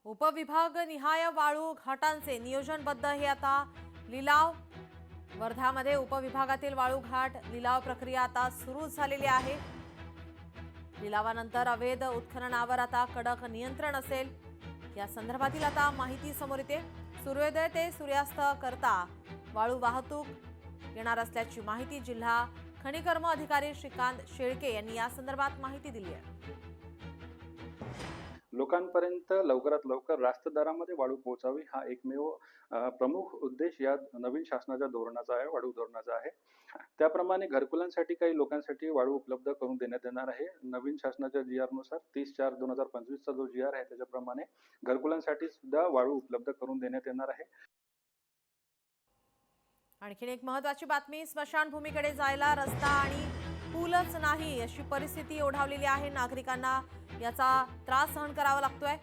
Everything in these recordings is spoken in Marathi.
उपविभाग निहाय वाळू घाटांचे नियोजनबद्ध हे आता लिलाव। वर्ध्यामध्ये उपविभागातील वाळू घाट लिलाव प्रक्रिया आता सुरू झालेली आहे। लिलावानंतर अवैध उत्खननावर आता कडक नियंत्रण असेल। या संदर्भातील आता माहिती समोर येते। सूर्योदय ते सूर्यास्त करता वाळू वाहतूक येणार असल्याची माहिती जिल्हा खनिकर्म अधिकारी श्रीकांत शेळके यांनी या संदर्भात माहिती दिली आहे। लोकांपर्यंत लवकरात लवकर रास्त दरामध्ये वाळू पोहोचावी हा एकमेव प्रमुख उद्देश या नवीन शासनाच्या धोरणाचा आहे, वाळू धोरणाचा आहे। त्याप्रमाणे घरकुलांसाठी काही लोकांसाठी वाळू उपलब्ध करून देण्यात येणार आहे। नवीन शासनाच्या GR नुसार 30/4/2025 चा जो GR आहे त्याच्याप्रमाणे घरकुलांसाठी सुद्धा वाळू उपलब्ध करून देण्यात येणार आहे। आणखीन एक महत्त्वाची बातमी, स्मशानभूमीकडे जायला रस्ता आणि पूलच नाही अशी परिस्थिती ओढावलेली आहे। नागरिकांना याचा त्रास सहन करावा लागतोय।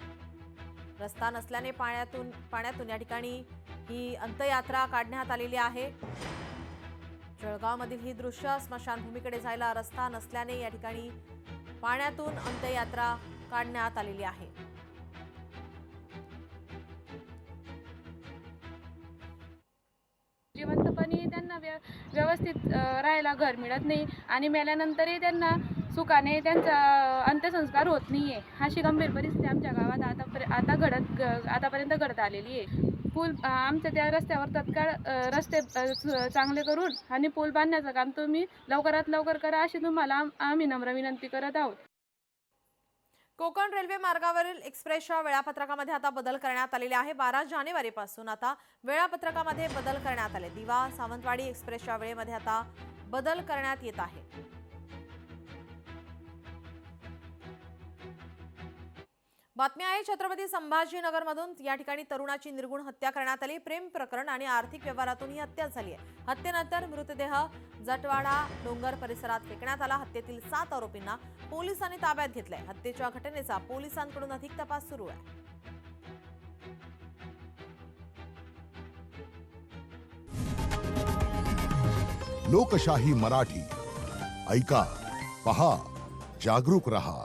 रस्ता नसल्याने पाण्यातून या ठिकाणी ही अंत्ययात्रा काढण्यात आलेली आहे। जळगावमधील ही दृश्य, स्मशानभूमीकडे जायला रस्ता नसल्याने या ठिकाणी पाण्यातून अंत्ययात्रा काढण्यात आलेली आहे। जिवंतपणी त्यांना व्यवस्थित राहायला घर मिळत नाही आणि मेल्यानंतरही त्यांना सुखाने त्यांचा अंत्यसंस्कार होत नाहीये। अशी गंभीर परिस्थिती आमच्या गावात आतापर्यंत घडत आलेली आहे। पूल आमच्या त्या रस्त्यावर तत्काळ रस्ते चांगले करून आणि पूल बांधण्याचं काम तुम्ही लवकरात लवकर करा अशी तुम्हाला आम्ही नम्र विनंती करत आहोत। कोकण रेल्वे मार्गावरील एक्सप्रेसच्या वेळापत्रकामध्ये आता बदल करण्यात आलेले आहे। 12 जानेवारीपासून आता वेळापत्रकामध्ये बदल करण्यात आले। दिवा सावंतवाडी एक्सप्रेसच्या वेळेमध्ये आता बदल करण्यात येत आहे। बातमी आहे छत्रपती संभाजीनगरमधून। या ठिकाणी तरुणाची निर्गुण हत्या करण्यात आली। प्रेम प्रकरण आणि आर्थिक व्यवहारातून ही हत्या झाली आहे। हत्येनंतर मृतदेह जटवाडा डोंगर परिसरात फेकण्यात आला। हत्येतील 7 आरोपींना पोलिसांनी ताब्यात घेतलंय। हत्येच्या घटनेचा पोलिसांकडून अधिक तपास सुरू आहे। लोकशाही मराठी ऐका, पहा, जागरूक रहा।